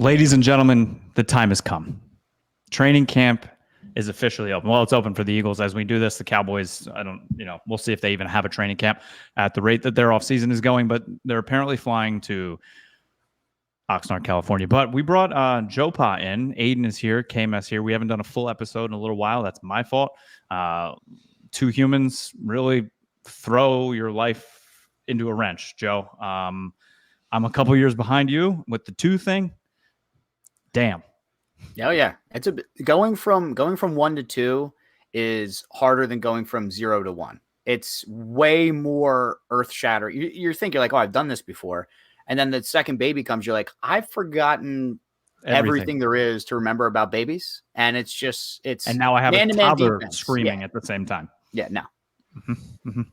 Ladies and gentlemen, the time has come. Training camp is officially open. Well, it's open for the Eagles as we do this. The Cowboys, we'll see if they even have a training camp at the rate that their offseason is going, but they're apparently flying to Oxnard, California. But we brought Joe Pa in. Aidan is here. Kmess here. We haven't done a full episode in a little while. That's my fault. Two humans really throw your life into a wrench, Joe. I'm a couple years behind you with the two thing. Damn. Oh yeah, it's going from 1 to 2 is harder than going from 0 to 1. It's way more earth shattering. You're thinking like, oh, I've done this before, and then the second baby comes, you're like, I've forgotten everything there is to remember about babies, and and now I have a toddler screaming at the same time. Yeah, no,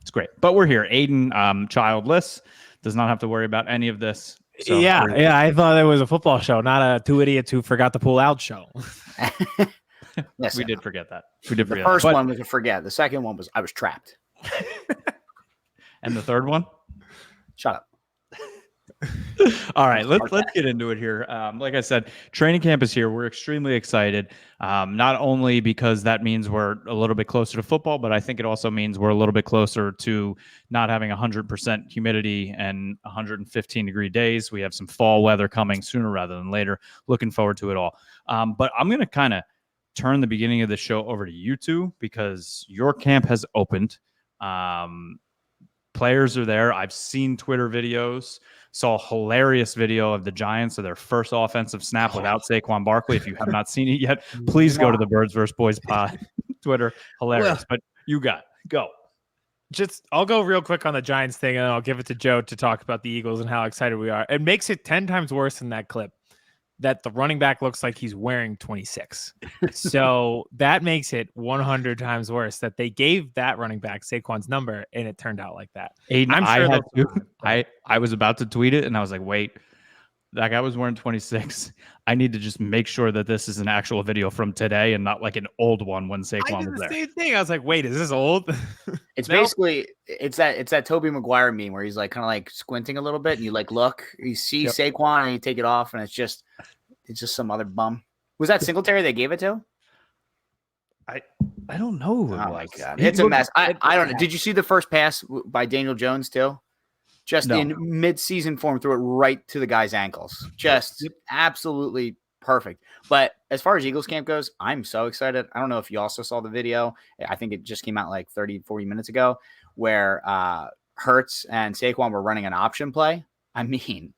it's great. But we're here. Aidan, childless, does not have to worry about any of this. So yeah. I thought it was a football show, not a two idiots who forgot to pull out show. Yes, we did forget that. We did forget the first one was a forget. The second one was I was trapped. And the third one? Shut up. All right, let's get into it here. Like I said, training camp is here. We're extremely excited, not only because that means we're a little bit closer to football, but I think it also means we're a little bit closer to not having 100% humidity and 115-degree days. We have some fall weather coming sooner rather than later. Looking forward to it all. But I'm going to kind of turn the beginning of the show over to you two because your camp has opened. Players are there. I've seen Twitter videos. Saw a hilarious video of the Giants of their first offensive snap without Saquon Barkley. If you have not seen it yet, please go to the Birds vs. Boys pod Twitter. Hilarious. But you go. I'll go real quick on the Giants thing, and then I'll give it to Joe to talk about the Eagles and how excited we are. It makes it 10 times worse in that clip that the running back looks like he's wearing 26. So that makes it 100 times worse that they gave that running back Saquon's number and it turned out like that. Aidan, I was about to tweet it and I was like, wait, that guy was wearing 26. I need to just make sure that this is an actual video from today and not like an old one when Saquon was there. Same thing. I was like, wait, is this old? It's basically it's that Tobey Maguire meme where he's like kind of like squinting a little bit and you like look, you see Saquon and you take it off and it's just some other bum. Was that Singletary they gave it to? I don't know. Oh my God, it's a mess. I don't know. Did you see the first pass by Daniel Jones too? Just in mid-season form, threw it right to the guy's ankles. Just absolutely perfect. But as far as Eagles camp goes, I'm so excited. I don't know if you also saw the video. I think it just came out like 30, 40 minutes ago where Hurts and Saquon were running an option play. I mean,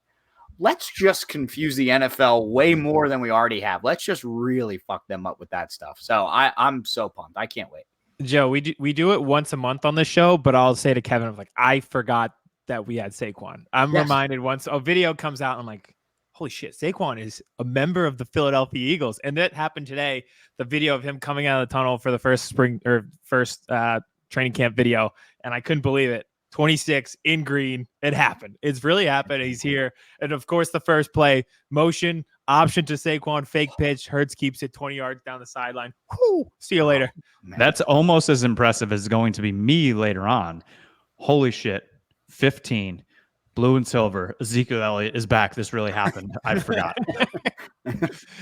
let's just confuse the NFL way more than we already have. Let's just really fuck them up with that stuff. So I'm so pumped. I can't wait. Joe, we do it once a month on the show, but I'll say to Kevin, I'm like, I forgot that we had Saquon. I'm reminded once a video comes out, I'm like, holy shit, Saquon is a member of the Philadelphia Eagles. And that happened today. The video of him coming out of the tunnel for the first training camp video. And I couldn't believe it. 26 in green. It happened. It's really happened. He's here. And of course, the first play, motion, option to Saquon, fake pitch. Hurts keeps it 20 yards down the sideline. Whoo, see you later. That's almost as impressive as going to be me later on. Holy shit. 15, blue and silver. Ezekiel Elliott is back. This really happened. I forgot.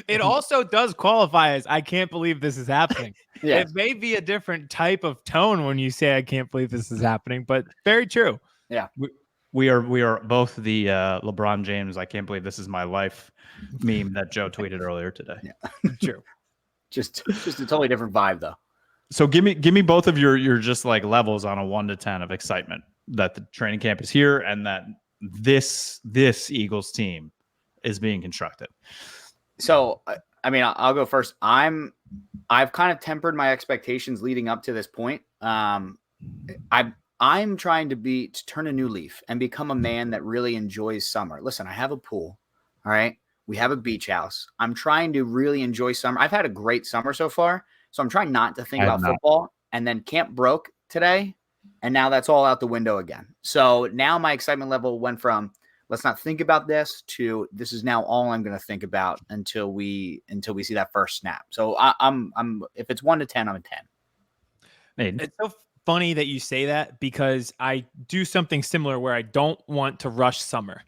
It also does qualify as I can't believe this is happening. It may be a different type of tone when you say I can't believe this is happening, but very true. Yeah. We are both the LeBron James I can't believe this is my life meme that Joe tweeted earlier today. Yeah. True. Just a totally different vibe though. So give me both of your just like levels on a 1 to 10 of excitement that the training camp is here and that this Eagles team is being constructed. So, I mean, I'll go first. I've kind of tempered my expectations leading up to this point. I'm trying to turn a new leaf and become a man that really enjoys summer. Listen, I have a pool. All right. We have a beach house. I'm trying to really enjoy summer. I've had a great summer so far. So I'm trying not to think about football. And then camp broke today. And now that's all out the window again. So now my excitement level went from let's not think about this to this is now all I'm going to think about until we see that first snap. So I'm if it's 1 to 10, I'm a 10. It's so funny that you say that because I do something similar where I don't want to rush summer.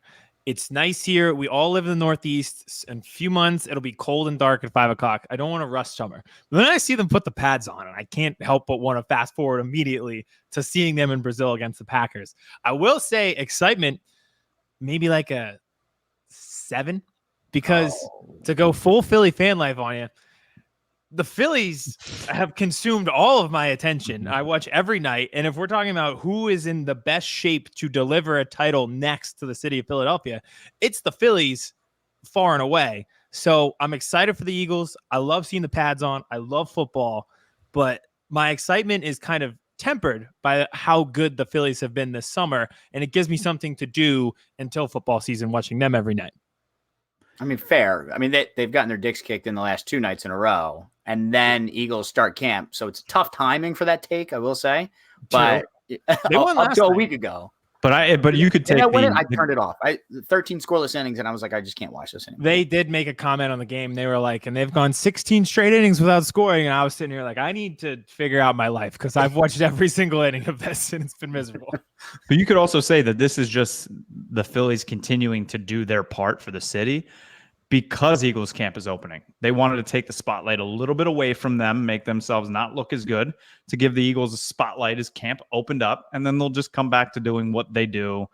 It's nice here. We all live in the Northeast. In a few months, it'll be cold and dark at 5 o'clock. I don't want to rush summer. But then I see them put the pads on, and I can't help but want to fast forward immediately to seeing them in Brazil against the Packers. I will say excitement, maybe like a 7, because to go full Philly fan life on you, the Phillies have consumed all of my attention. I watch every night. And if we're talking about who is in the best shape to deliver a title next to the city of Philadelphia, it's the Phillies far and away. So I'm excited for the Eagles. I love seeing the pads on. I love football, but my excitement is kind of tempered by how good the Phillies have been this summer. And it gives me something to do until football season, watching them every night. I mean, fair. I mean, they've gotten their dicks kicked in the last 2 nights in a row, and then Eagles start camp. So it's tough timing for that take, I will say. But they won up last to a night. week ago. But you could take I turned it off. 13 scoreless innings, and I was like, I just can't watch this anymore. They did make a comment on the game. They were like, and they've gone 16 straight innings without scoring. And I was sitting here like, I need to figure out my life because I've watched every single inning of this, and it's been miserable. But you could also say that this is just the Phillies continuing to do their part for the city. Because Eagles camp is opening, they wanted to take the spotlight a little bit away from them, make themselves not look as good, to give the Eagles a spotlight as camp opened up, and then they'll just come back to doing what they do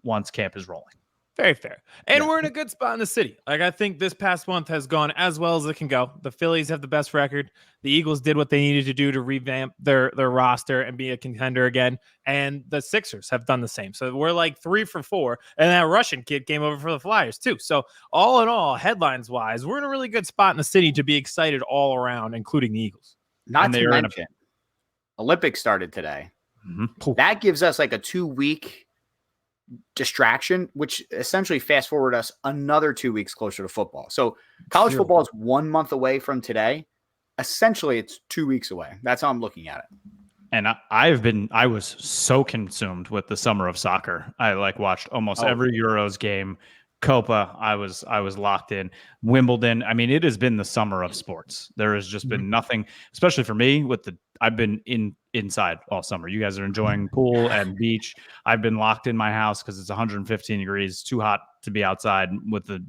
once camp is rolling. Very fair. And we're in a good spot in the city. Like, I think this past month has gone as well as it can go. The Phillies have the best record. The Eagles did what they needed to do to revamp their roster and be a contender again. And the Sixers have done the same. So we're like 3 for 4. And that Russian kid came over for the Flyers too. So all in all, headlines wise, we're in a really good spot in the city to be excited all around, including the Eagles. Not to mention, Olympics started today. Mm-hmm. That gives us like a 2-week distraction, which essentially fast forward us another 2 weeks closer to football. So college football is 1 month away from today. Essentially, it's 2 weeks away. That's how I'm looking at it. And I was so consumed with the summer of soccer. I watched almost every Euros game. Copa, I was locked in. Wimbledon. I mean, it has been the summer of sports. There has just been nothing, especially for me I've been inside all summer. You guys are enjoying pool and beach. I've been locked in my house because it's 115 degrees, too hot to be outside with a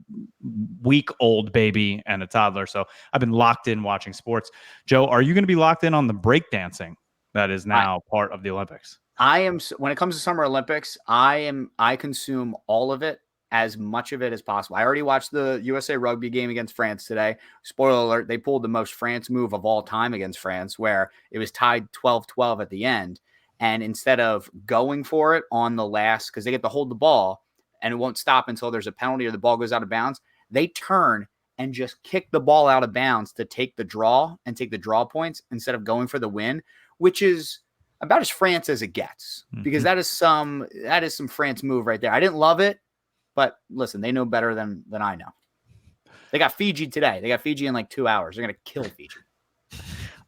week-old baby and a toddler. So I've been locked in watching sports. Joe, are you going to be locked in on the breakdancing that is now part of the Olympics? I am. When it comes to Summer Olympics, I consume all of it, as much of it as possible. I already watched the USA rugby game against France today. Spoiler alert, they pulled the most France move of all time against France, where it was tied 12-12 at the end. And instead of going for it on the last, because they get to hold the ball and it won't stop until there's a penalty or the ball goes out of bounds, they turn and just kick the ball out of bounds to take the draw and take the draw points instead of going for the win, which is about as France as it gets, because that is some France move right there. I didn't love it, but listen, they know better than I know. They got Fiji today. They got Fiji in like 2 hours. They're going to kill Fiji.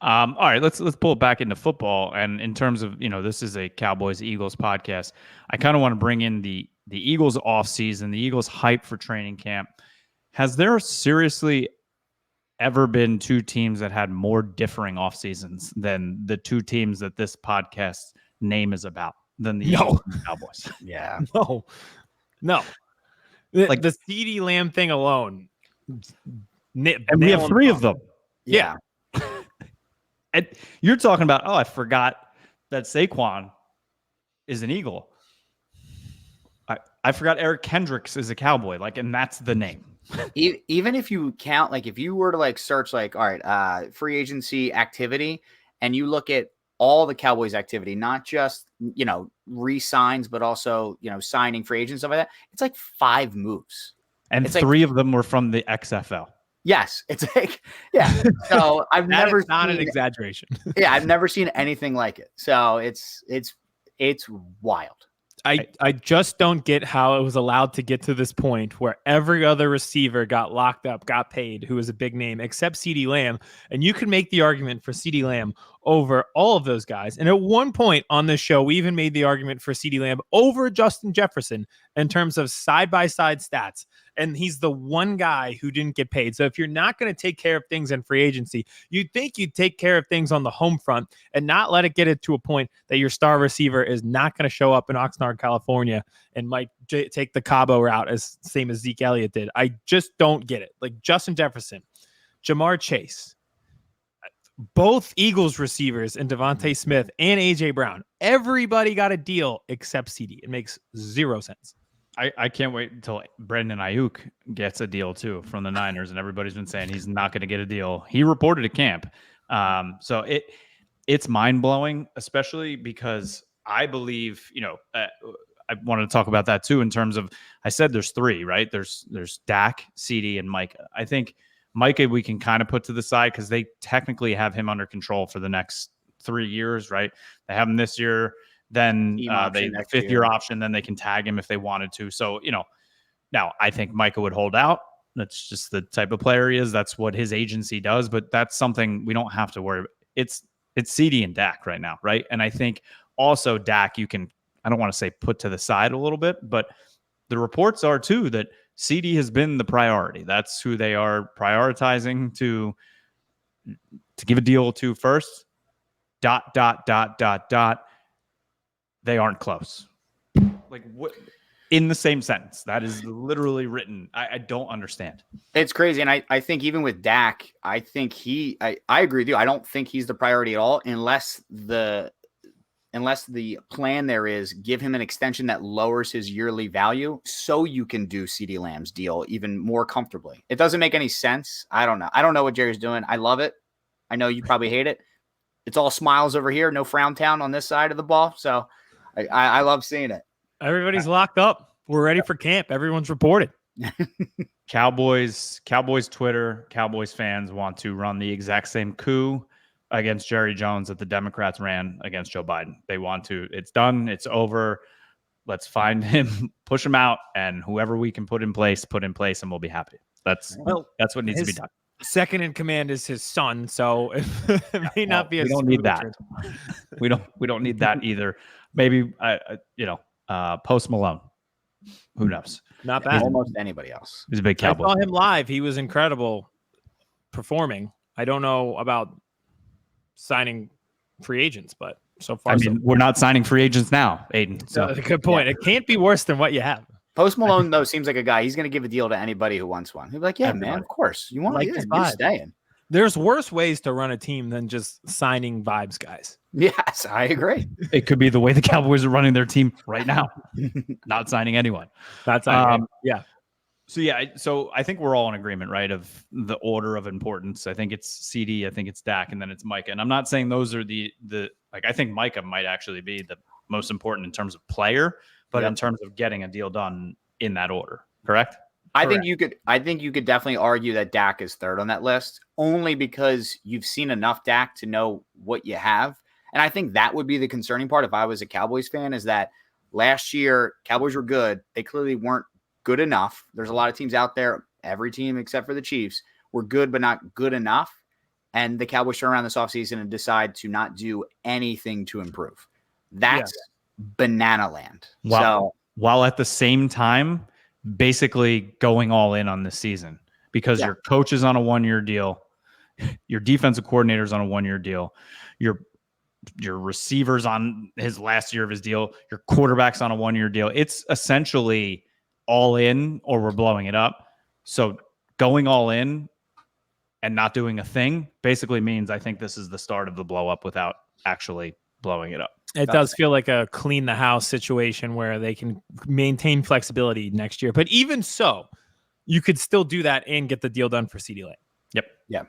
All right, let's pull it back into football. And in terms of, this is a Cowboys Eagles podcast. I kind of want to bring in the Eagles off season, the Eagles hype for training camp. Has there seriously ever been 2 teams that had more differing off seasons than the 2 teams that this podcast name is about, than the Eagles and Cowboys? Yeah. No. Like the CeeDee Lamb thing alone. And we have 3 of them. Yeah. And you're talking about, I forgot that Saquon is an Eagle. I forgot Eric Kendricks is a Cowboy. And that's the name. Even if you count, if you were to search, all right, free agency activity, and you look at all the Cowboys activity, not just, re-signs, but also, signing free agents, stuff like that. It's 5 moves. And it's 3 of them were from the XFL. Yes. It's yeah. So I've never not an exaggeration. Yeah. I've never seen anything like it. So it's wild. I just don't get how it was allowed to get to this point where every other receiver got locked up, got paid, who was a big name, except CeeDee Lamb. And you could make the argument for CeeDee Lamb over all of those guys. And at one point on this show, we even made the argument for CeeDee Lamb over Justin Jefferson in terms of side-by-side stats. And he's the one guy who didn't get paid. So if you're not going to take care of things in free agency, you'd think you'd take care of things on the home front and not let it get it to a point that your star receiver is not going to show up in Oxnard, California and might take the Cabo route as same as Zeke Elliott did. I just don't get it. Like Justin Jefferson, Jamar Chase, both Eagles receivers and Devontae Smith and AJ Brown, everybody got a deal except CD. It makes zero sense. I can't wait until Brandon Ayuk gets a deal too from the Niners, and everybody's been saying he's not going to get a deal. He reported at camp. So it's mind-blowing, especially because I believe, I wanted to talk about that too in terms of, I said there's three, right? There's Dak, CD, and Micah. I think Micah we can kind of put to the side because they technically have him under control for the next 3 years, right? They have him this year. Then the fifth year option, then they can tag him if they wanted to. So, now I think Micah would hold out. That's just the type of player he is. That's what his agency does, but that's something we don't have to worry about. It's CD and Dak right now, right? And I think also Dak, you can, I don't want to say put to the side a little bit, but the reports are too that CD has been the priority. That's who they are prioritizing to give a deal to first. ... They aren't close. Like what? In the same sentence. That is literally written. I don't understand. It's crazy. And I think even with Dak, I think I agree with you. I don't think he's the priority at all unless the plan there is give him an extension that lowers his yearly value so you can do CeeDee Lamb's deal even more comfortably. It doesn't make any sense. I don't know. I don't know what Jerry's doing. I love it. I know you probably hate it. It's all smiles over here. No frown town on this side of the ball. So I love seeing it. Everybody's locked up. We're ready for camp. Everyone's reported. Cowboys Twitter, Cowboys fans want to run the exact same coup against Jerry Jones that the Democrats ran against Joe Biden. They want to, it's done. It's over. Let's find him, push him out, and whoever we can put in place, and we'll be happy. That's what needs to be done. Second in command is his son, so it may not be. We don't need that. we don't need that either. Maybe Post Malone. Who knows? Not bad. Almost anybody else. He's a big Cowboy. I saw him live. He was incredible performing. I don't know about signing free agents, but so far, we're not signing free agents now, Aidan. So that's a good point. Yeah. It can't be worse than what you have. Post Malone, though, seems like a guy. He's going to give a deal to anybody who wants one. He'll be like, yeah, man, of course. You want you're staying. There's worse ways to run a team than just signing vibes guys. Yes, I agree. It could be the way the Cowboys are running their team right now, not signing anyone. That's yeah. So I think we're all in agreement, right, of the order of importance. I think it's CD, I think it's Dak, and then it's Micah. And I'm not saying those are the I think Micah might actually be the most important in terms of player, but in terms of getting a deal done in that order, correct? I think you could definitely argue that Dak is third on that list, only because you've seen enough Dak to know what you have. And I think that would be the concerning part if I was a Cowboys fan, is that last year Cowboys were good. They clearly weren't good enough. There's a lot of teams out there, every team except for the Chiefs were good, but not good enough. And the Cowboys turn around this offseason and decide to not do anything to improve. That's banana land. Wow. So while at the same time, basically going all in on this season, because your coach is on a 1-year deal, your defensive coordinator is on a 1-year deal, your receivers on his last year of his deal, your quarterback's on a 1-year deal. It's essentially all in or we're blowing it up. So going all in and not doing a thing basically means I think this is the start of the blow up without actually blowing it up. It does feel like a clean the house situation where they can maintain flexibility next year. But even so, you could still do that and get the deal done for CeeDee Lamb. Yep. Yeah.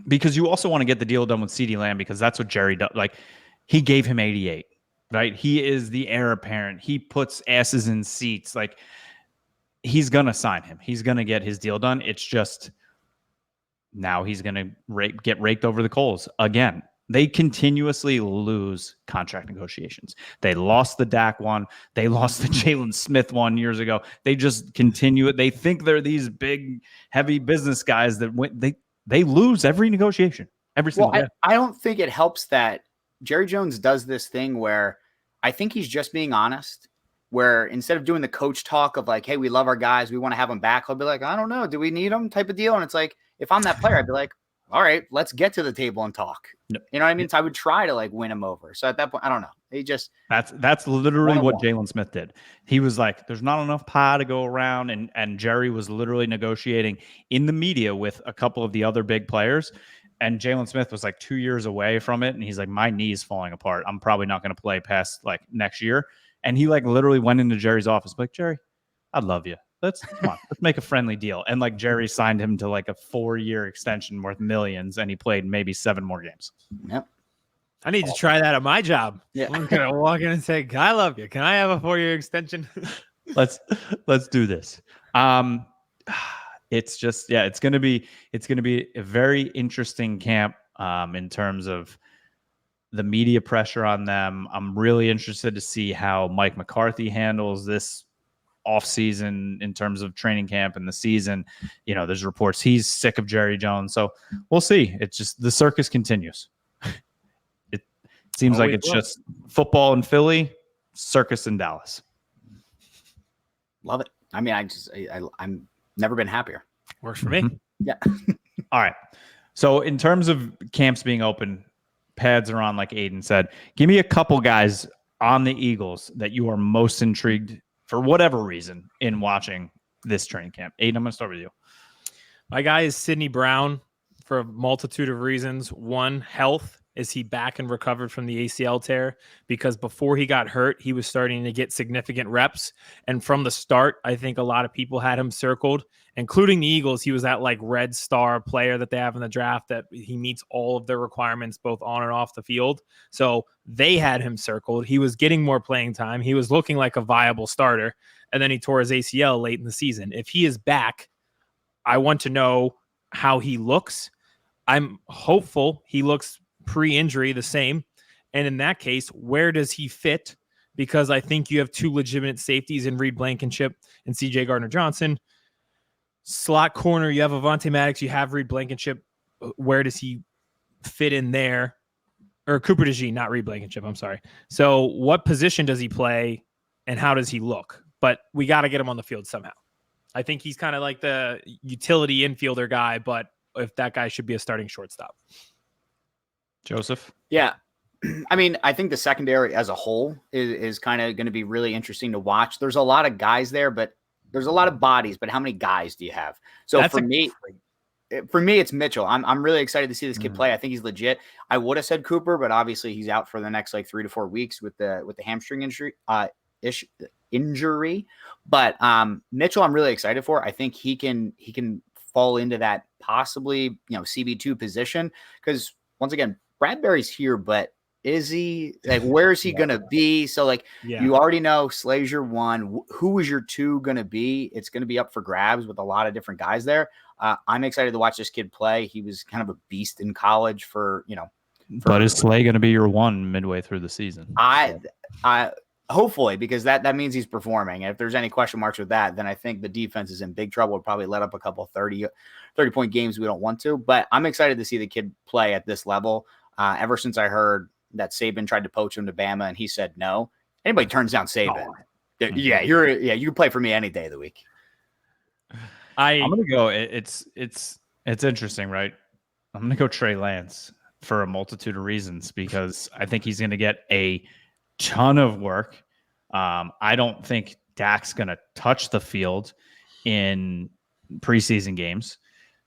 Because you also want to get the deal done with CeeDee Lamb because that's what Jerry does. Like, he gave him 88, right? He is the heir apparent. He puts asses in seats. Like, he's going to sign him. He's going to get his deal done. It's just now he's going to get raked over the coals again. They continuously lose contract negotiations. They lost the Dak one. They lost the Jalen Smith one years ago. They just continue it. They think they're these big, heavy business guys that they lose every negotiation. Every single day. I don't think it helps that Jerry Jones does this thing where I think he's just being honest, where instead of doing the coach talk of like, hey, we love our guys, we want to have them back, he'll be like, I don't know, do we need them type of deal? And it's like, if I'm that player, I'd be like, all right, let's get to the table and talk. Yep. You know what I mean? So I would try to like win him over. So at that point, I don't know. He just that's literally what Jalen Smith did. He was like, there's not enough pie to go around. And Jerry was literally negotiating in the media with a couple of the other big players. And Jalen Smith was like 2 years away from it. And he's like, my knee's falling apart. I'm probably not going to play past like next year. And he like literally went into Jerry's office, like, Jerry, I love you. Let's make a friendly deal. And like Jerry signed him to like a 4-year extension worth millions, and he played maybe 7 more games. Yep. I need to try that at my job. Yeah. I'm gonna walk in and say, I love you. Can I have a 4-year extension? Let's do this. It's just, yeah, it's gonna be a very interesting camp in terms of the media pressure on them. I'm really interested to see how Mike McCarthy handles this offseason in terms of training camp and the season. You know, there's reports he's sick of Jerry Jones. So we'll see. It's just the circus continues. It seems like it's just football in Philly, circus in Dallas. Love it. I mean, I'm never been happier. Works for me. Yeah. All right. So in terms of camps being open, pads are on, like Aidan said. Give me a couple guys on the Eagles that you are most intrigued for whatever reason in watching this training camp. Aidan, I'm going to start with you. My guy is Sidney Brown for a multitude of reasons. One, health. Is he back and recovered from the ACL tear? Because before he got hurt, he was starting to get significant reps. And from the start, I think a lot of people had him circled, including the Eagles. He was that like red star player that they have in the draft, that he meets all of their requirements, both on and off the field. So they had him circled. He was getting more playing time. He was looking like a viable starter. And then he tore his ACL late in the season. If he is back, I want to know how he looks. I'm hopeful he looks pre-injury the same. And in that case, where does he fit? Because I think you have 2 legitimate safeties in Reed Blankenship and CJ Gardner-Johnson. Slot corner, you have Avonte Maddox, you have Reed Blankenship. Where does he fit in there? Or Cooper DeJean, not Reed Blankenship, I'm sorry. So what position does he play and how does he look? But we got to get him on the field somehow. I think he's kind of like the utility infielder guy, but if that guy should be a starting shortstop. Joseph? Yeah. I mean, I think the secondary as a whole is kind of going to be really interesting to watch. There's a lot of guys there, but there's a lot of bodies, but how many guys do you have? So for me, it's Mitchell. I'm really excited to see this kid play. I think he's legit. I would have said Cooper, but obviously he's out for the next like 3 to 4 weeks with the hamstring injury. But Mitchell, I'm really excited for. I think he can fall into that possibly, CB2 position, because once again, Bradbury's here, but is he like, where is he going to be? So like, you already know Slay's your 1. Who is your 2 going to be? It's going to be up for grabs with a lot of different guys there. I'm excited to watch this kid play. He was kind of a beast in college but is Slay going to be your 1 midway through the season? I hopefully, because that means he's performing. And if there's any question marks with that, then I think the defense is in big trouble. We'll probably let up a couple 30-point games we don't want to. But I'm excited to see the kid play at this level. Ever since I heard that Saban tried to poach him to Bama and he said no. Anybody turns down Saban, you can play for me any day of the week. I'm gonna go. It's interesting, right? I'm gonna go Trey Lance for a multitude of reasons, because I think he's gonna get a ton of work. I don't think Dak's gonna touch the field in preseason games.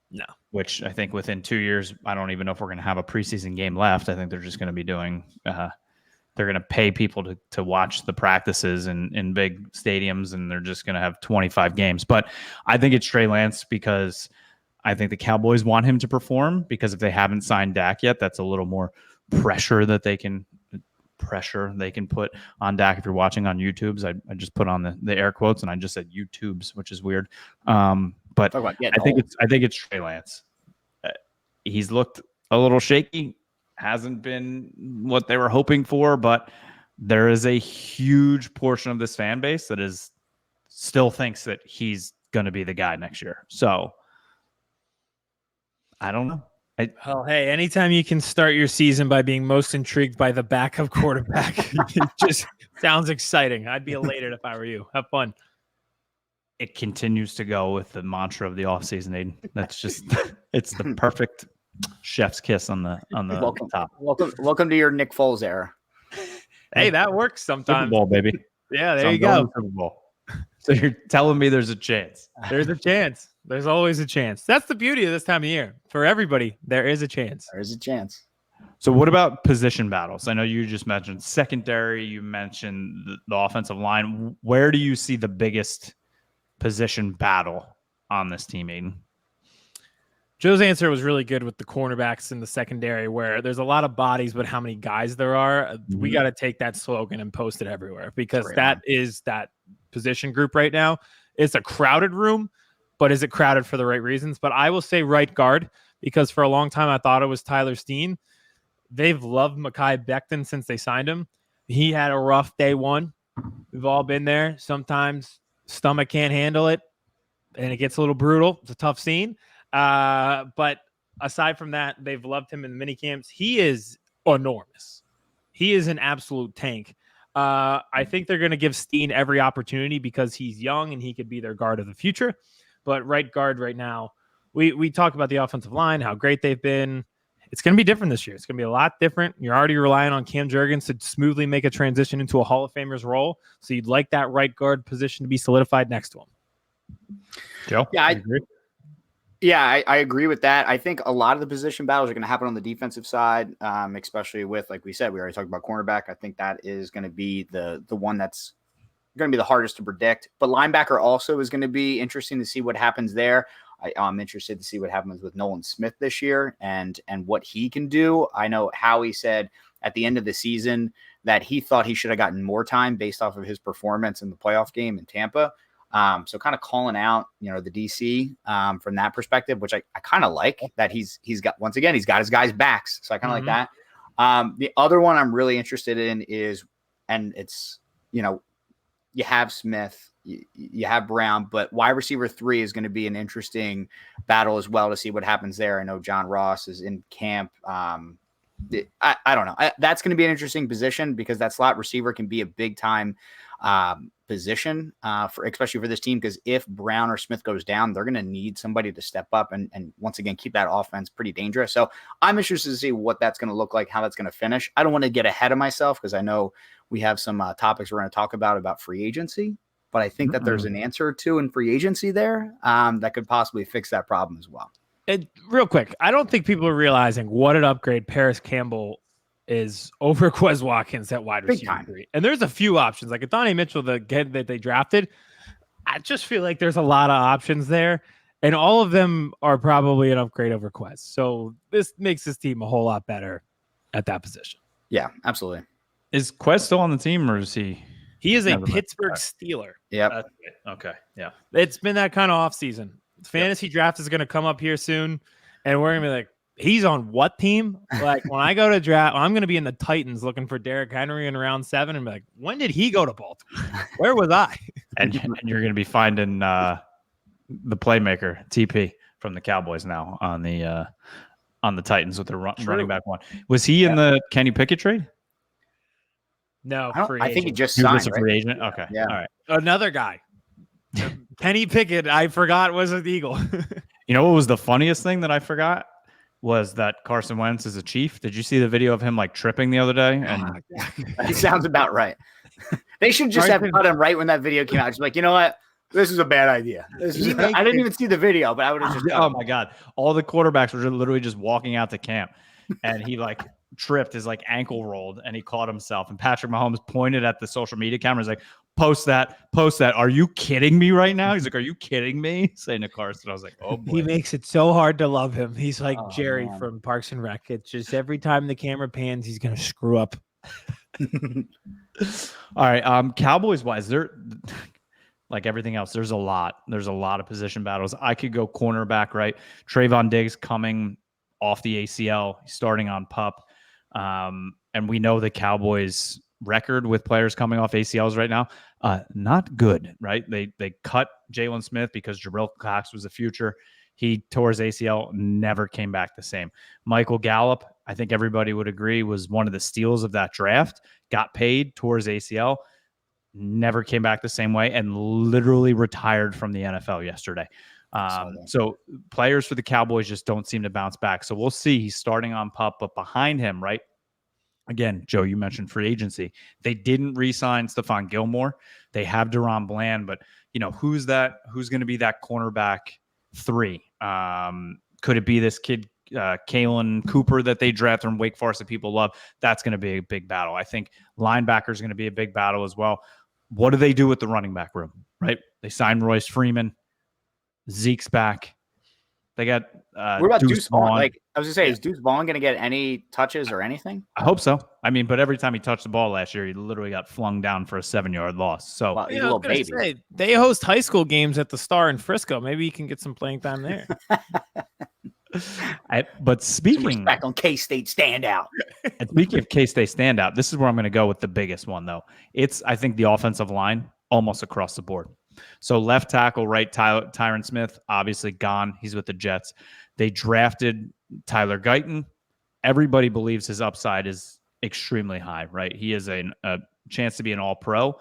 No, which I think within 2 years, I don't even know if we're going to have a preseason game left. I think they're just going to be doing, they're going to pay people to watch the practices in big stadiums, and they're just going to have 25 games. But I think it's Trey Lance, because I think the Cowboys want him to perform, because if they haven't signed Dak yet, that's a little more pressure they can put on Dak. If you're watching on YouTube's, I just put on the air quotes and I just said YouTube's, which is weird. But I think it's Trey Lance. He's looked a little shaky, hasn't been what they were hoping for, but there is a huge portion of this fan base that still thinks that he's going to be the guy next year. So I don't know. Well, hey, anytime you can start your season by being most intrigued by the backup quarterback, it just sounds exciting. I'd be elated if I were you. Have fun. It continues to go with the mantra of the offseason, Aidan. That's just it's the perfect chef's kiss on the top. Welcome to your Nick Foles era. Hey, that works sometimes. Super Bowl, baby. Yeah, there So you I'm going go. to Super Bowl. So you're telling me there's a chance? There's a chance. There's always a chance. That's the beauty of this time of year. For everybody, there is a chance. There is a chance. So what about position battles? I know you just mentioned secondary. You mentioned the offensive line. Where do you see the biggest position battle on this team, Aidan? Joe's answer was really good with the cornerbacks in the secondary, where there's a lot of bodies, but how many guys there are. We got to take that slogan and post it everywhere, because that is that position group right now. It's a crowded room, but is it crowded for the right reasons? But I will say right guard, because for a long time I thought it was Tyler Steen. They've loved Mekhi Becton since they signed him. He had a rough day one. We've all been there. Sometimes stomach can't handle it, and it gets a little brutal. It's a tough scene. But aside from that, they've loved him in the mini camps. He is enormous. He is an absolute tank. I think they're going to give Steen every opportunity because he's young and he could be their guard of the future. But right guard right now, we talk about the offensive line, how great they've been. It's going to be different this year. It's going to be a lot different. You're already relying on Cam Jurgens to smoothly make a transition into a Hall of Famer's role. So you'd like that right guard position to be solidified next to him. Joe? Yeah, I agree with that. I think a lot of the position battles are going to happen on the defensive side, especially with, like we said, we already talked about cornerback. I think that is going to be the one that's going to be the hardest to predict. But linebacker also is going to be interesting to see what happens there. I'm interested to see what happens with Nolan Smith this year and what he can do. I know Howie said at the end of the season that he thought he should have gotten more time based off of his performance in the playoff game in Tampa. So kind of calling out, the DC from that perspective, which I kind of like that he's got, once again, he's got his guys' backs. So I kind of like that. The other one I'm really interested in is, and it's, you have Smith, you have Brown, but wide receiver 3 is going to be an interesting battle as well to see what happens there. I know John Ross is in camp. I don't know. That's going to be an interesting position because that slot receiver can be a big time position especially for this team, because if Brown or Smith goes down, they're going to need somebody to step up and once again keep that offense pretty dangerous. So I'm interested to see what that's going to look like, how that's going to finish. I don't want to get ahead of myself because I know we have some topics we're going to talk about free agency, but I think that there's an answer to in free agency there that could possibly fix that problem as well. And real quick, I don't think people are realizing what an upgrade Paris Campbell is over Quez Watkins at wide receiver 3. And there's a few options, like Adonai Mitchell, the kid that they drafted. I just feel like there's a lot of options there, and all of them are probably an upgrade over Quez. So this makes this team a whole lot better at that position. Yeah, absolutely. Is Quez still on the team, or is he? He is a Pittsburgh Steeler. Yeah. Okay. Yeah. It's been that kind of offseason. Fantasy draft is going to come up here soon, and we're going to be like, he's on what team? Like when I go to draft, I'm going to be in the Titans looking for Derrick Henry in round 7 and be like, when did he go to Baltimore? Where was I? and you're going to be finding the playmaker TP from the Cowboys now on the Titans with the running back one. Was he in the Kenny Pickett trade? No, I think he just He signed. was a free agent. Okay. Yeah. All right. Another guy. Kenny Pickett, I forgot was an Eagle. You know what was the funniest thing that I forgot? Was that Carson Wentz is a Chief. Did you see the video of him like tripping the other day? And That sounds about right. They should just have cut him right when that video came out. Just like, you know what? This is a bad idea. I didn't even see the video, but I would have just. Oh my God. All the quarterbacks were literally just walking out to camp, and he like tripped, his like ankle rolled, and he caught himself. And Patrick Mahomes pointed at the social media cameras like, post that. Are you kidding me right now? He's like, are you kidding me? Saying to Carson. I was like, oh boy. He makes it so hard to love him. He's like Jerry from Parks and Rec. It's just every time the camera pans, he's going to screw up. All right. Cowboys wise, they're like everything else. There's a lot of position battles. I could go cornerback, right? Trayvon Diggs coming off the ACL, starting on PUP. And we know the Cowboys record with players coming off ACLs right now. Not good, right? They cut Jalen Smith because Jabril Cox was the future. He tore his ACL, never came back the same. Michael Gallup, I think everybody would agree, was one of the steals of that draft. Got paid, tore his ACL, never came back the same way, and literally retired from the NFL yesterday. So players for the Cowboys just don't seem to bounce back. So we'll see. He's starting on PUP, but behind him, right? Again, Joe, you mentioned free agency. They didn't re-sign Stephon Gilmore. They have Deron Bland, but who's going to be that cornerback 3? Could it be this kid, Kalen Cooper, that they drafted from Wake Forest that people love? That's going to be a big battle. I think linebacker is going to be a big battle as well. What do they do with the running back room, right? They signed Royce Freeman. Zeke's back. They got what about Deuce Vaughn? Like I was gonna say, is Deuce Vaughn gonna get any touches or anything? I hope so. I mean, but every time he touched the ball last year, he literally got flung down for a 7-yard loss. So well, he's a little baby. Say, they host high school games at the Star in Frisco. Maybe he can get some playing time there. But speaking back on K-State standout. And speaking of K-State standout, this is where I'm going to go with the biggest one, though. It's, I think, the offensive line almost across the board. So left tackle, right, Tyron Smith, obviously gone. He's with the Jets. They drafted Tyler Guyton. Everybody believes his upside is extremely high, right? He has a chance to be an all-pro,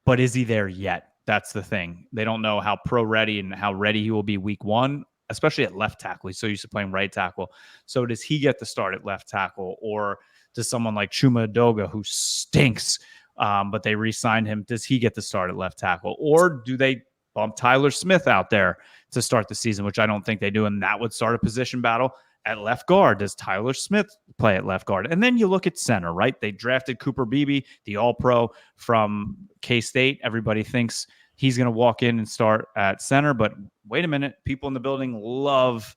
but is he there yet? That's the thing. They don't know how pro-ready and how ready he will be week 1, especially at left tackle. He's so used to playing right tackle. So does he get the start at left tackle, or does someone like Chuma Edoga, who stinks, but they re-signed him, does he get the start at left tackle? Or do they bump Tyler Smith out there to start the season, which I don't think they do, and that would start a position battle at left guard? Does Tyler Smith play at left guard? And then you look at center, right? They drafted Cooper Beebe, the all-pro from K-State. Everybody thinks he's going to walk in and start at center, but wait a minute. People in the building love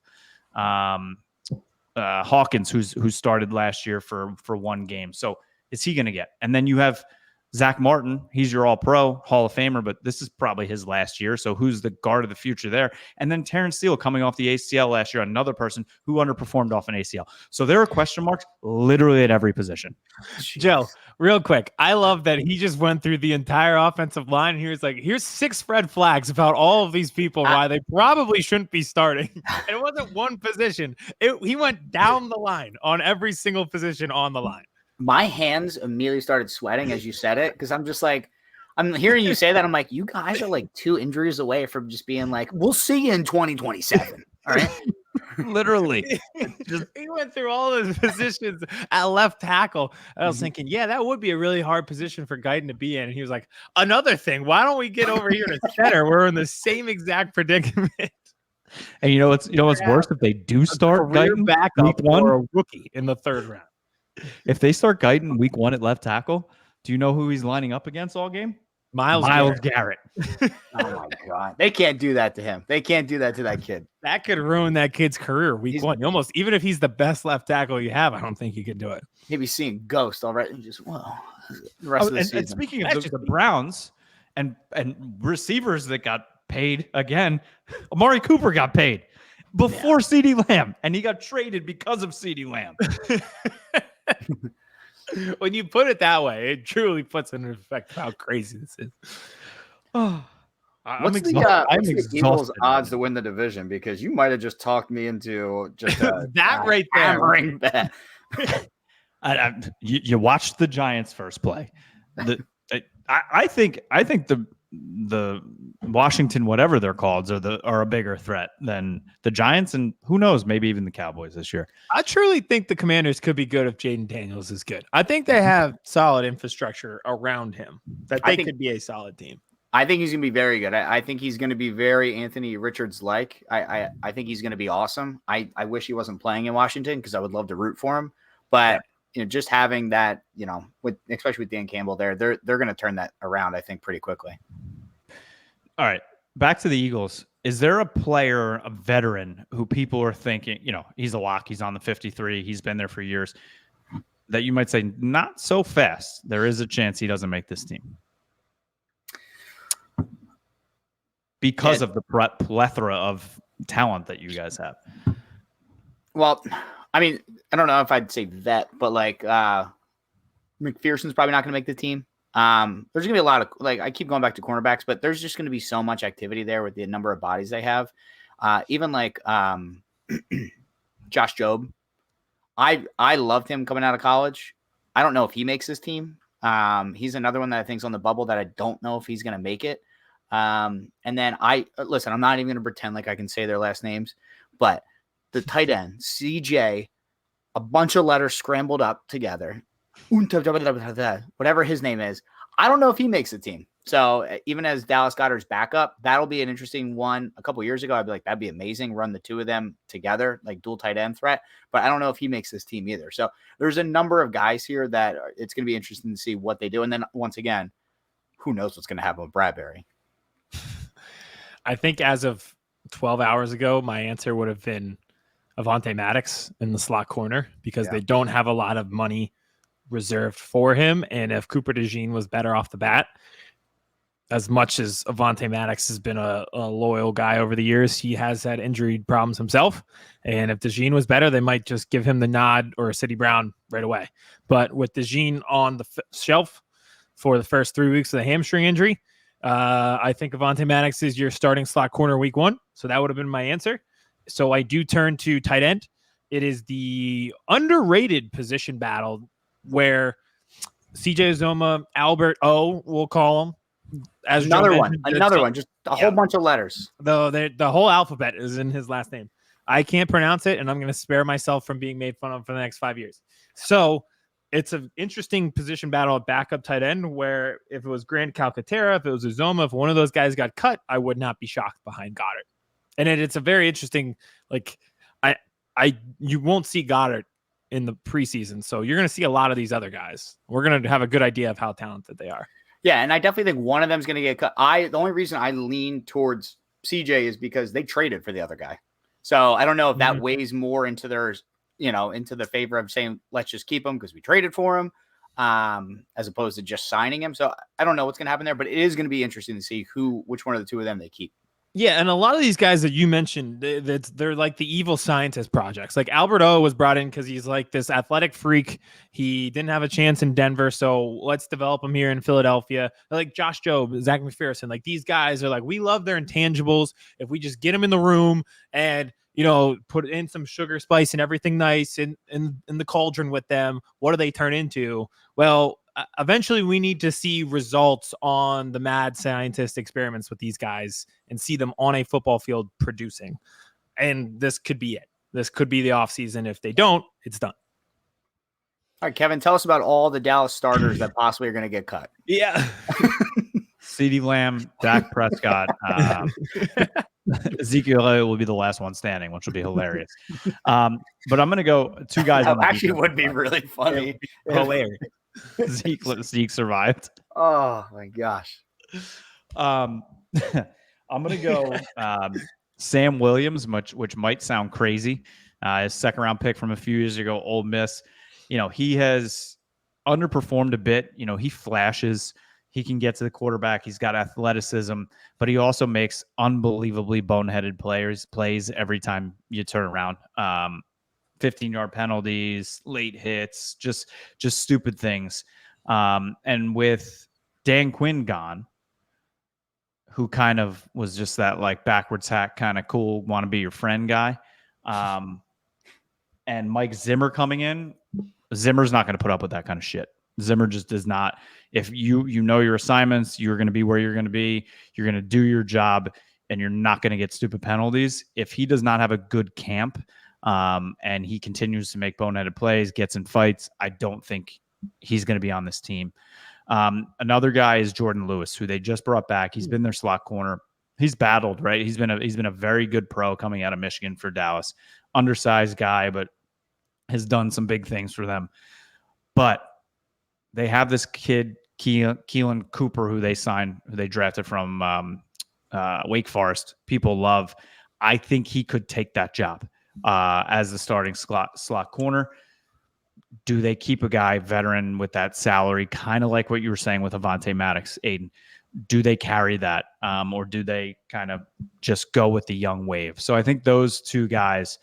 Hawkins, who started last year for one game. So is he going to get? And then you have Zach Martin. He's your all-pro, Hall of Famer, but this is probably his last year. So who's the guard of the future there? And then Terrence Steele coming off the ACL last year, another person who underperformed off an ACL. So there are question marks literally at every position. Jeez. Joe, real quick, I love that he just went through the entire offensive line. And he was like, here's 6 red flags about all of these people, why they probably shouldn't be starting. And it wasn't one position. He went down the line on every single position on the line. My hands immediately started sweating as you said it, because I'm just like, I'm hearing you say that. I'm like, you guys are like 2 injuries away from just being like, we'll see you in 2027. All right. Literally. He went through all those positions at left tackle. I was thinking, yeah, that would be a really hard position for Guyton to be in. And he was like, another thing, why don't we get over here to center? We're in the same exact predicament. And you know what's worse? If they do start Guyton backup week 1 or a rookie in the 3rd round. If they start Guyton week 1 at left tackle, do you know who he's lining up against all game? Myles Garrett. Oh my God. They can't do that to him. They can't do that to that kid. That could ruin that kid's career week 1. You almost, even if he's the best left tackle you have, I don't think he could do it. He'd be seeing ghosts already. Just the rest of the season. And speaking of the Browns and receivers that got paid again, Amari Cooper got paid before CeeDee Lamb, and he got traded because of CeeDee Lamb. When you put it that way, it truly puts into effect how crazy this is. What's the Eagles' odds to win the division? Because you might have just talked me into just that right there. Hammering bet. You watched the Giants first play. I think the Washington, whatever they're called, are a bigger threat than the Giants, and who knows, maybe even the Cowboys this year. I truly think the Commanders could be good if Jaden Daniels is good. I think they have solid infrastructure around him that they could be a solid team. I think he's going to be very good. I think he's going to be very Anthony Richards-like. I think he's going to be awesome. I wish he wasn't playing in Washington because I would love to root for him. But just having that, especially with Dan Campbell there, they're going to turn that around, I think, pretty quickly. All right, back to the Eagles. Is there a player, a veteran, who people are thinking, he's a lock, he's on the 53, he's been there for years, that you might say, not so fast, there is a chance he doesn't make this team? Because of the plethora of talent that you guys have. Well, I mean, I don't know if I'd say vet, but like McPherson's probably not going to make the team. There's going to be a lot of, I keep going back to cornerbacks, but there's just going to be so much activity there with the number of bodies they have. Even like Josh Jobe. I loved him coming out of college. I don't know if he makes this team. He's another one that I think's on the bubble that I don't know if he's going to make it. And then listen, I'm not even going to pretend like I can say their last names, but the tight end, CJ, a bunch of letters scrambled up together, whatever his name is. I don't know if he makes the team. So even as Dallas Goedert's backup, that'll be an interesting one. A couple years ago, I'd be like, that'd be amazing. Run the two of them together, like dual tight end threat. But I don't know if he makes this team either. So there's a number of guys here that it's going to be interesting to see what they do. And then once again, who knows what's going to happen with Bradbury? I think as of 12 hours ago, my answer would have been Avonte Maddox in the slot corner because they don't have a lot of money reserved for him. And if Cooper DeJean was better off the bat, as much as Avonte Maddox has been a loyal guy over the years, he has had injury problems himself. And if DeJean was better, they might just give him the nod or City Brown right away. But with DeJean on the shelf for the first 3 weeks of the hamstring injury, I think Avonte Maddox is your starting slot corner week 1. So that would have been my answer. So I do turn to tight end. It is the underrated position battle where CJ Uzomah, Albert O, we'll call him. As another one, just a whole bunch of letters. The whole alphabet is in his last name. I can't pronounce it, and I'm going to spare myself from being made fun of for the next 5 years. So it's an interesting position battle at backup tight end where if it was Grant Calcaterra, if it was Uzomah, if one of those guys got cut, I would not be shocked behind Goddard. And it's a very interesting, like, you won't see Goddard in the preseason, so you're going to see a lot of these other guys. We're going to have a good idea of how talented they are. Yeah, and I definitely think one of them is going to get cut. The only reason I lean towards CJ is because they traded for the other guy. So I don't know if that weighs more into their, into the favor of saying, let's just keep him because we traded for him, as opposed to just signing him. So I don't know what's going to happen there, but it is going to be interesting to see which one of the two of them they keep. Yeah, and a lot of these guys that you mentioned, they're like the evil scientist projects. Like Albert O was brought in because he's like this athletic freak. He didn't have a chance in Denver, so let's develop him here in Philadelphia. Like Josh Jobe, Zach McPherson, like these guys are like, we love their intangibles. If we just get them in the room and put in some sugar, spice, and everything nice in the cauldron with them, what do they turn into? Well, eventually we need to see results on the mad scientist experiments with these guys and see them on a football field producing. And this could be it. This could be the offseason. If they don't, it's done. All right, Kevin, tell us about all the Dallas starters that possibly are going to get cut. Yeah. CeeDee Lamb, Dak Prescott, Ezekiel will be the last one standing, which will be hilarious. But I'm going to go two guys. That actually would be really funny. Hilarious. Zeke survived. Oh my gosh. I'm gonna go Sam Williams, which might sound crazy. His second round pick from a few years ago, Ole Miss. He has underperformed a bit. He flashes. He can get to the quarterback. He's got athleticism, but he also makes unbelievably boneheaded plays every time you turn around. 15-yard penalties, late hits, just stupid things. And with Dan Quinn gone, who kind of was just that like backwards hack kind of cool, want to be your friend guy. And Mike Zimmer coming in, Zimmer's not going to put up with that kind of shit. Zimmer just does not. If you know your assignments, you're going to be where you're going to be. You're going to do your job, and you're not going to get stupid penalties. If he does not have a good camp, and he continues to make boneheaded plays, gets in fights, I don't think he's going to be on this team. Another guy is Jordan Lewis, who they just brought back. He's been their slot corner. He's battled, right? He's been a very good pro coming out of Michigan for Dallas. Undersized guy, but has done some big things for them. But they have this kid, Keelan Cooper, who they drafted from Wake Forest. People love. I think he could take that job as the starting slot corner. Do they keep a guy veteran with that salary, kind of like what you were saying with Avonte Maddox, Aidan? Do they carry that, or do they kind of just go with the young wave? So I think those two guys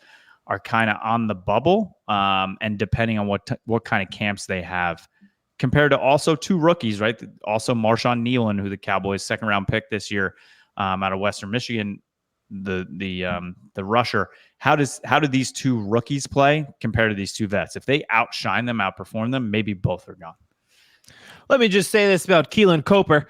are kind of on the bubble, and depending on what kind of camps they have, compared to also two rookies, right? Also Marshawn Nealon, who the Cowboys' second-round pick this year out of Western Michigan, the rusher. How do these two rookies play compared to these two vets? If they outshine them, outperform them, maybe both are gone. Let me just say this about Keelan Coper.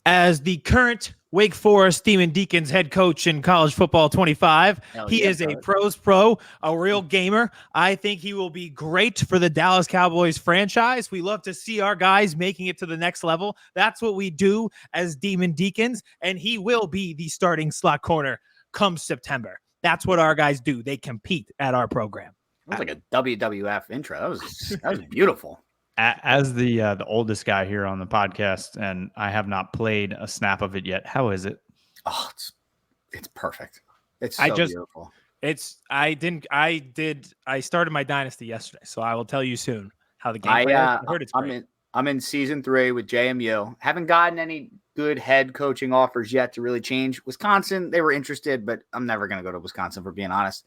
As the current Wake Forest Demon Deacons head coach in college football 25, he is a pros pro, a real gamer. I think he will be great for the Dallas Cowboys franchise. We love to see our guys making it to the next level. That's what we do as Demon Deacons, and he will be the starting slot corner come September. That's what our guys do. They compete at our program. That was like a WWF intro. That was beautiful. As the oldest guy here on the podcast, and I have not played a snap of it yet. How is it? Oh, it's perfect. It's so beautiful. I started my dynasty yesterday, so I will tell you soon how the game plays. I heard it's great. I'm in season 3 with JMU. Haven't gotten any good head coaching offers yet to really change. Wisconsin, they were interested, but I'm never going to go to Wisconsin, for being honest.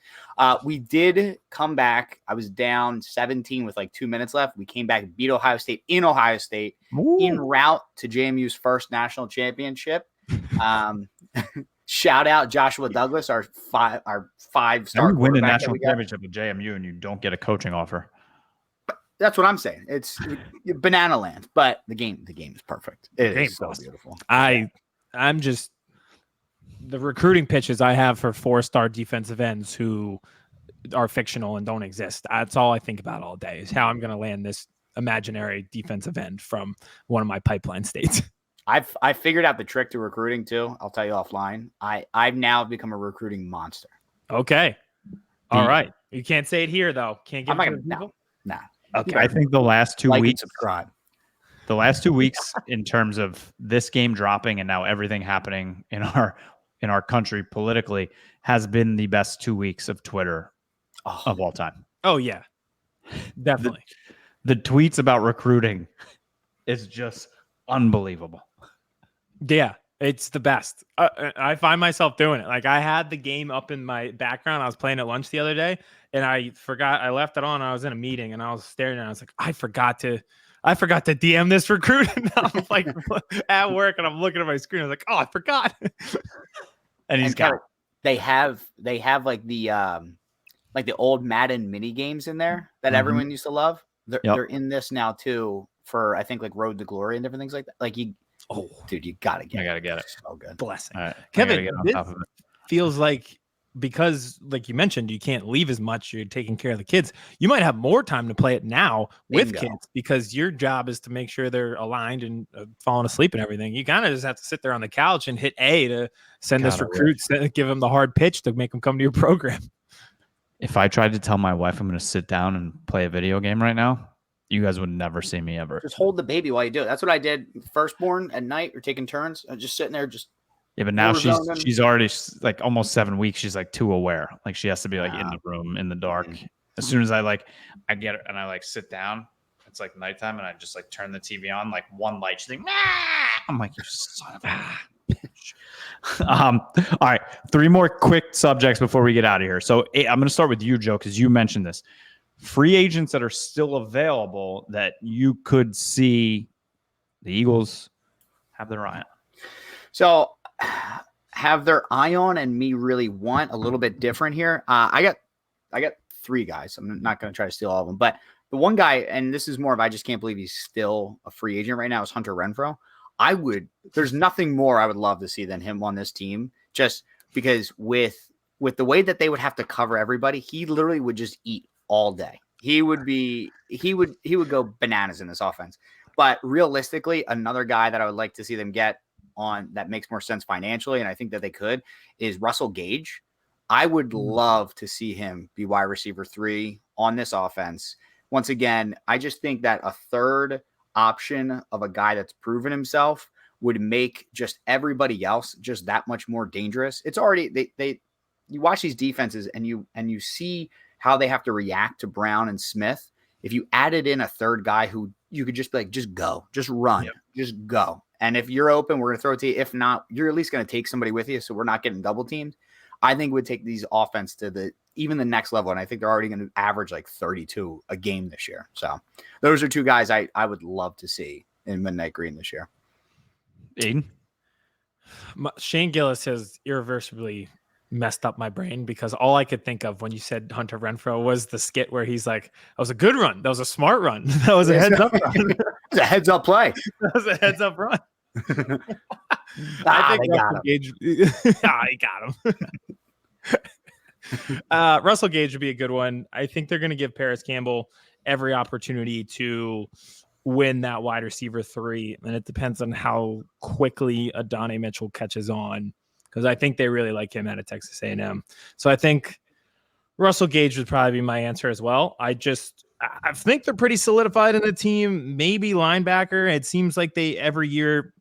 We did come back. I was down 17 with like 2 minutes left. We came back, beat Ohio State in Ohio State, en route to JMU's first national championship. Shout out Joshua Douglas, our five-star. You win a national championship with JMU and you don't get a coaching offer. That's what I'm saying. It's banana land, but the game is perfect. It is so beautiful. I'm just the recruiting pitches I have for 4-star defensive ends who are fictional and don't exist. That's all I think about all day is how I'm going to land this imaginary defensive end from one of my pipeline states. I figured out the trick to recruiting too. I'll tell you offline. I've now become a recruiting monster. Okay. All right. You can't say it here though. Can't give it to Nah. Okay. I think the last 2 weeks, subscribe. The last 2 weeks in terms of this game dropping and now everything happening in our country politically has been the best 2 weeks of Twitter of all time. Oh yeah, definitely. The tweets about recruiting is just unbelievable. Yeah, it's the best. I find myself doing it. Like I had the game up in my background. I was playing at lunch the other day and I forgot. I left it on. I was in a meeting and I was staring and I was like, I forgot to DM this recruit. And I'm like at work and I'm looking at my screen. I was like, oh, I forgot. And he's got. They have like the old Madden mini games in there that everyone used to love. They're in this now too for I think like Road to Glory and different things like that. Like dude, you gotta get it. I gotta get it. So good. Blessing. Right. Kevin, this feels like because like you mentioned, you can't leave as much. You're taking care of the kids. You might have more time to play it now with kids because your job is to make sure they're aligned and falling asleep and everything. You kind of just have to sit there on the couch and hit A to send this recruit, give them the hard pitch to make them come to your program. If I tried to tell my wife I'm going to sit down and play a video game right now, you guys would never see me ever. Just hold the baby while you do it. That's what I did. Firstborn at night, we're taking turns. Just sitting there, just. Yeah, but now she's already like almost 7 weeks. She's like too aware. Like she has to be like in the room in the dark. As soon as I get it and I like sit down, it's like nighttime and I just like turn the TV on, like one light. She's like, nah! I'm like, you son of a bitch. All right, 3 more quick subjects before we get out of here. So I'm going to start with you, Joe, because you mentioned this. Free agents that are still available that you could see the Eagles have their eye on. So have their eye on and me really want a little bit different here. I got 3 guys. I'm not going to try to steal all of them, but the one guy, and this is more of I just can't believe he's still a free agent right now, is Hunter Renfrow. There's nothing more I would love to see than him on this team, just because with the way that they would have to cover everybody, he literally would just eat all day. He would go bananas in this offense. But realistically, another guy that I would like to see them get on that makes more sense financially, and I think that they could, is Russell Gage. I would love to see him be wide receiver 3 on this offense. Once again, I just think that a third option of a guy that's proven himself would make just everybody else just that much more dangerous. It's already you watch these defenses and you see how they have to react to Brown and Smith. If you added in a third guy who you could just be like, just go, just run, just go. And if you're open, we're going to throw it to you. If not, you're at least going to take somebody with you so we're not getting double teamed. I think it would take these offense to even the next level. And I think they're already going to average like 32 a game this year. So those are 2 guys I would love to see in Midnight Green this year. Aidan? Shane Gillis has irreversibly messed up my brain because all I could think of when you said Hunter Renfrow was the skit where he's like, that was a good run. That was a smart run. That was a heads up run. It's a heads up play. That was a heads up run. They got him. Gage, he got him. Russell Gage would be a good one. I think they're going to give Paris Campbell every opportunity to win that wide receiver 3. And it depends on how quickly Adonai Mitchell catches on, because I think they really like him out of Texas A&M. So I think Russell Gage would probably be my answer as well. I think they're pretty solidified in the team. Maybe linebacker. It seems like they every year,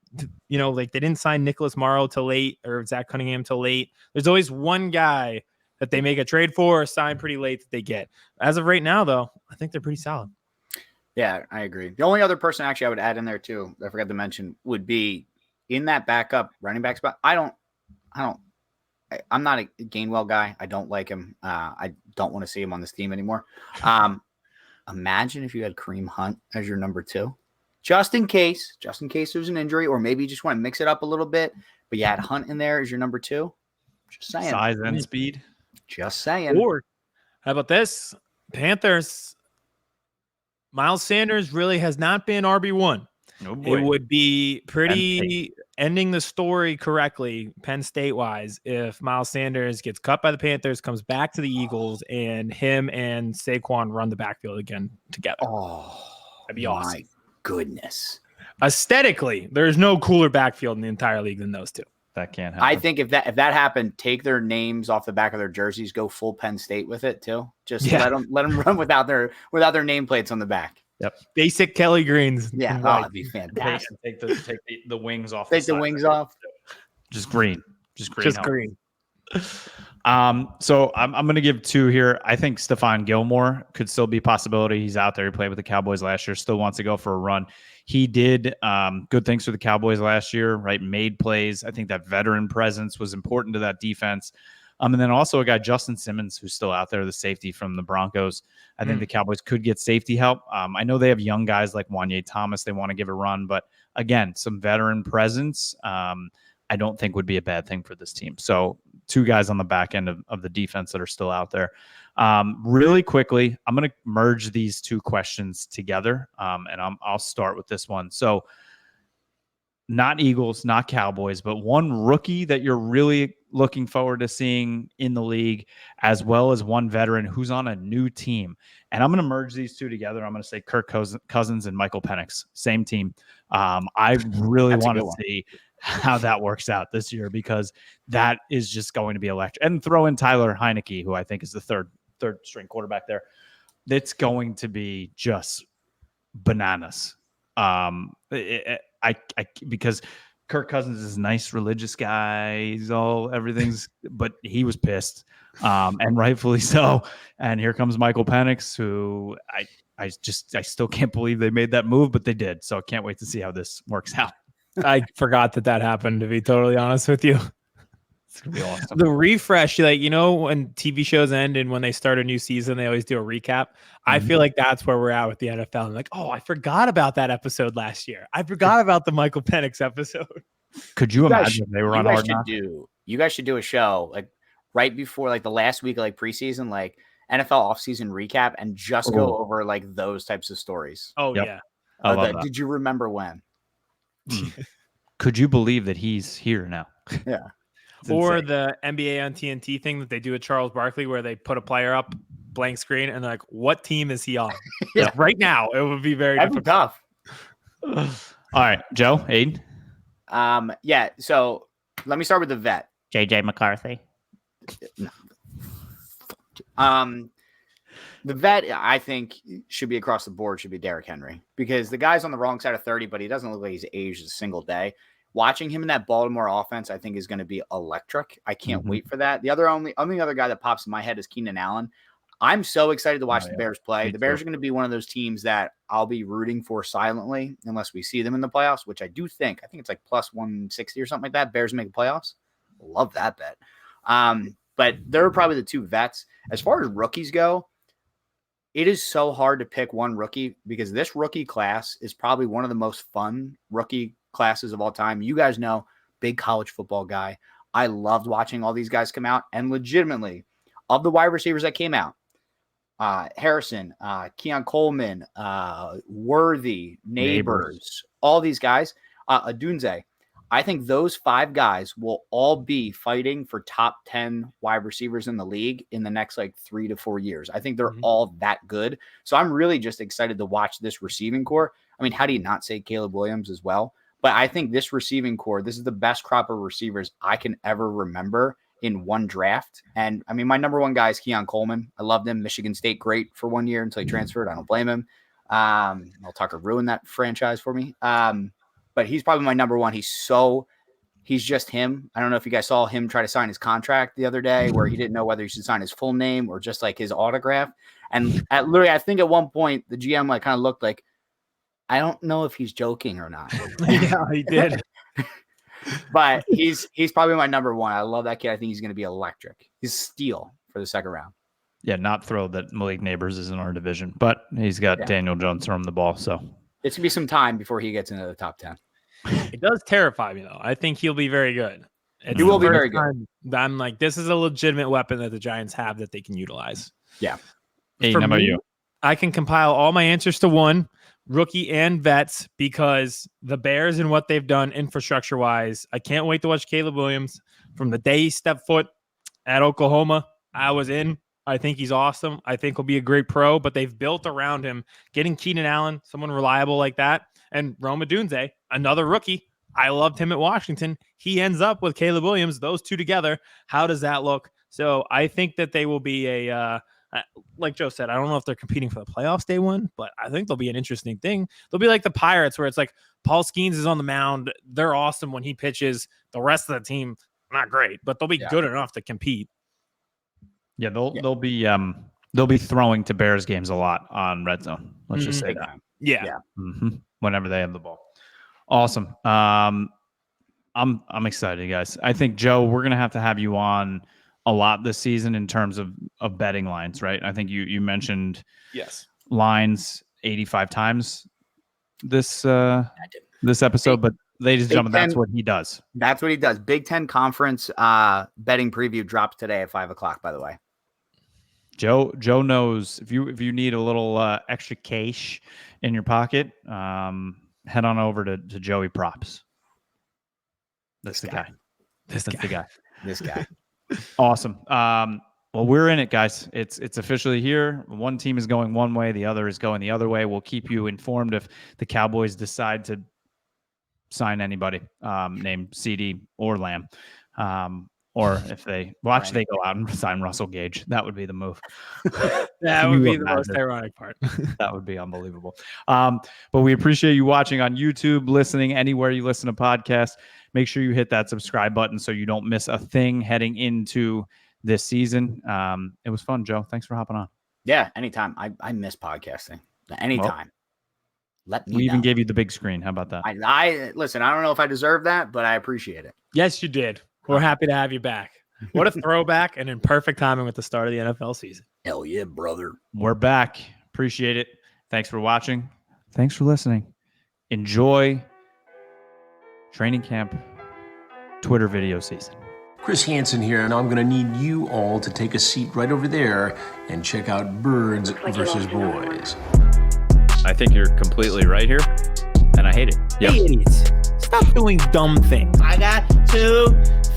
like they didn't sign Nicholas Morrow till late or Zach Cunningham till late. There's always one guy that they make a trade for or sign pretty late that they get. As of right now, though, I think they're pretty solid. Yeah, I agree. The only other person actually I would add in there too, I forgot to mention, would be in that backup running back spot. I'm not a Gainwell guy. I don't like him. I don't want to see him on this team anymore. Imagine if you had Kareem Hunt as your number 2, just in case there's an injury, or maybe you just want to mix it up a little bit, but you had Hunt in there as your number 2. Just saying. Size and speed. Just saying. Or how about this? Panthers. Miles Sanders really has not been RB1. Oh boy. It would be pretty ending the story correctly, Penn State wise, if Miles Sanders gets cut by the Panthers, comes back to the Eagles, and him and Saquon run the backfield again together. Oh, that'd be awesome. My goodness. Aesthetically, there's no cooler backfield in the entire league than those two. That can't happen. I think if that happened, take their names off the back of their jerseys, go full Penn State with it too. Just let them run without their nameplates on the back. Yep. Basic Kelly greens. Yeah, that'd be fantastic. Take the wings off. Take the wings off. Just green. Just green. So I'm going to give 2 here. I think Stephon Gilmore could still be a possibility. He's out there. He played with the Cowboys last year. Still wants to go for a run. He did good things for the Cowboys last year, right? Made plays. I think that veteran presence was important to that defense. And then also a guy, Justin Simmons, who's still out there, the safety from the Broncos. I think the Cowboys could get safety help. I know they have young guys like Wanye Thomas they want to give a run, but again, some veteran presence I don't think would be a bad thing for this team. So 2 guys on the back end of the defense that are still out there. Really quickly, I'm going to merge these 2 questions together, and I'll start with this one. So not Eagles, not Cowboys, but one rookie that you're really looking forward to seeing in the league, as well as one veteran who's on a new team. And I'm going to merge these 2 together. I'm going to say Kirk Cousins and Michael Penix, same team. I really want to see how that works out this year, because that is just going to be electric. And throw in Tyler Heineke, who I think is the third string quarterback there. It's going to be just bananas. Because Kirk Cousins is a nice religious guy. But he was pissed, and rightfully so. And here comes Michael Penix, who I still can't believe they made that move, but they did. So I can't wait to see how this works out. I forgot that happened, to be totally honest with you. It's gonna be awesome. The refresh, when TV shows end and when they start a new season, they always do a recap. I feel like that's where we're at with the NFL. I'm like, oh, I forgot about that episode last year. I forgot about the Michael Penix episode. Could you imagine if they were on Hard Knocks? You guys should do a show like right before like the last week of like preseason, like NFL offseason recap, and just go over like those types of stories. Oh yeah. I love that. Did you remember when? Could you believe that he's here now? Yeah. Or the NBA on TNT thing that they do with Charles Barkley, where they put a player up, blank screen, and they're like, what team is he on? Yeah. Right now, it would be very tough. All right, Joe, Aidan. Yeah. So let me start with the vet. JJ McCarthy. The vet, I think, should be across the board, should be Derrick Henry, because the guy's on the wrong side of 30, but he doesn't look like he's aged a single day. Watching him in that Baltimore offense, I think, is going to be electric. I can't wait for that. The only other guy that pops in my head is Keenan Allen. I'm so excited to watch the Bears play. The Bears are going to be one of those teams that I'll be rooting for silently unless we see them in the playoffs, which I do think. I think it's like plus 160 or something like that. Bears make the playoffs. Love that bet. But they're probably the 2 vets. As far as rookies go, it is so hard to pick one rookie, because this rookie class is probably one of the most fun rookie classes of all time. You guys know, big college football guy. I loved watching all these guys come out. And legitimately, of the wide receivers that came out, Harrison, Keon Coleman, Worthy, Neighbors, all these guys, Adunze, I think those 5 guys will all be fighting for top 10 wide receivers in the league in the next like 3 to 4 years. I think they're all that good. So I'm really just excited to watch this receiving core. I mean, how do you not say Caleb Williams as well? But I think this receiving core, this is the best crop of receivers I can ever remember in one draft. And I mean, my number 1 guy is Keon Coleman. I loved him. Michigan State, great for 1 year until he transferred. I don't blame him. Mel Tucker ruined that franchise for me. But he's probably my number 1. He's just him. I don't know if you guys saw him try to sign his contract the other day where he didn't know whether he should sign his full name or just like his autograph. And literally, I think at one point the GM like kind of looked like, I don't know if he's joking or not. Yeah, he did. But he's probably my number 1. I love that kid. I think he's going to be electric. He's steel for the second round. Yeah, not thrilled that Malik Neighbors is in our division, but he's got Daniel Jones throwing the ball. So it's going to be some time before he gets into the top 10. It does terrify me, though. I think he'll be very good. He will be very good. I'm like, this is a legitimate weapon that the Giants have that they can utilize. Yeah. Hey, how about you? I can compile all my answers to one, rookie and vets, because the Bears and what they've done infrastructure-wise, I can't wait to watch Caleb Williams. From the day he stepped foot at Oklahoma, I was in. I think he's awesome. I think he'll be a great pro, but they've built around him, getting Keenan Allen, someone reliable like that, and Rome Odunze, another rookie. I loved him at Washington. He ends up with Caleb Williams. Those two together, how does that look? So I think that they will be like Joe said, I don't know if they're competing for the playoffs day one, but I think they'll be an interesting thing. They'll be like the Pirates, where it's like Paul Skeens is on the mound. They're awesome when he pitches. The rest of the team, not great, but they'll be good enough to compete. Yeah, they'll be throwing to Bears games a lot on red zone. Let's just say that. Yeah. Whenever they have the ball. Awesome. I'm excited, guys. I think, Joe, we're gonna have you on a lot this season in terms of betting lines, right? I think you mentioned lines 85 times this episode, but ladies and gentlemen, that's what he does. That's what he does. Big Ten Conference betting preview drops today at 5:00, by the way. Joe knows if you need a little extra cash in your pocket, head on over to Joey Props. That's the guy. This guy. Awesome. Well, we're in it, guys. It's officially here. One team is going one way, the other is going the other way. We'll keep you informed if the Cowboys decide to sign anybody named CD or Lamb. Or if they they go out and sign Russell Gage. That would be the move. That would be the most ironic part. That would be unbelievable. But we appreciate you watching on YouTube, listening anywhere you listen to podcasts. Make sure you hit that subscribe button so you don't miss a thing heading into this season. It was fun, Joe. Thanks for hopping on. Yeah, anytime. I miss podcasting. Anytime. We even gave you the big screen. How about that? I listen, I don't know if I deserve that, but I appreciate it. Yes, you did. We're happy to have you back. What a throwback, and in perfect timing with the start of the NFL season. Hell yeah, brother. We're back. Appreciate it. Thanks for watching. Thanks for listening. Enjoy training camp Twitter video season. Chris Hansen here, and I'm going to need you all to take a seat right over there and check out Birds versus Boys. I think you're completely right here, and I hate it. Yep. Hey, idiots. Stop doing dumb things. I got 2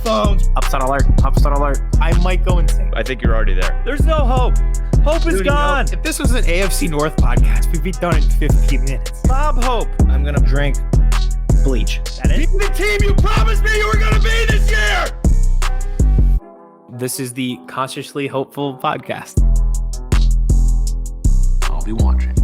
phones. Upset alert. Upset alert. I might go insane. I think you're already there. There's no hope. Hope is gone. If this was an AFC North podcast, we'd be done in 15 minutes. Bob Hope. I'm going to drink bleach. That is the team you promised me you were going to be this year. This is the Consciously Hopeful podcast. I'll be watching.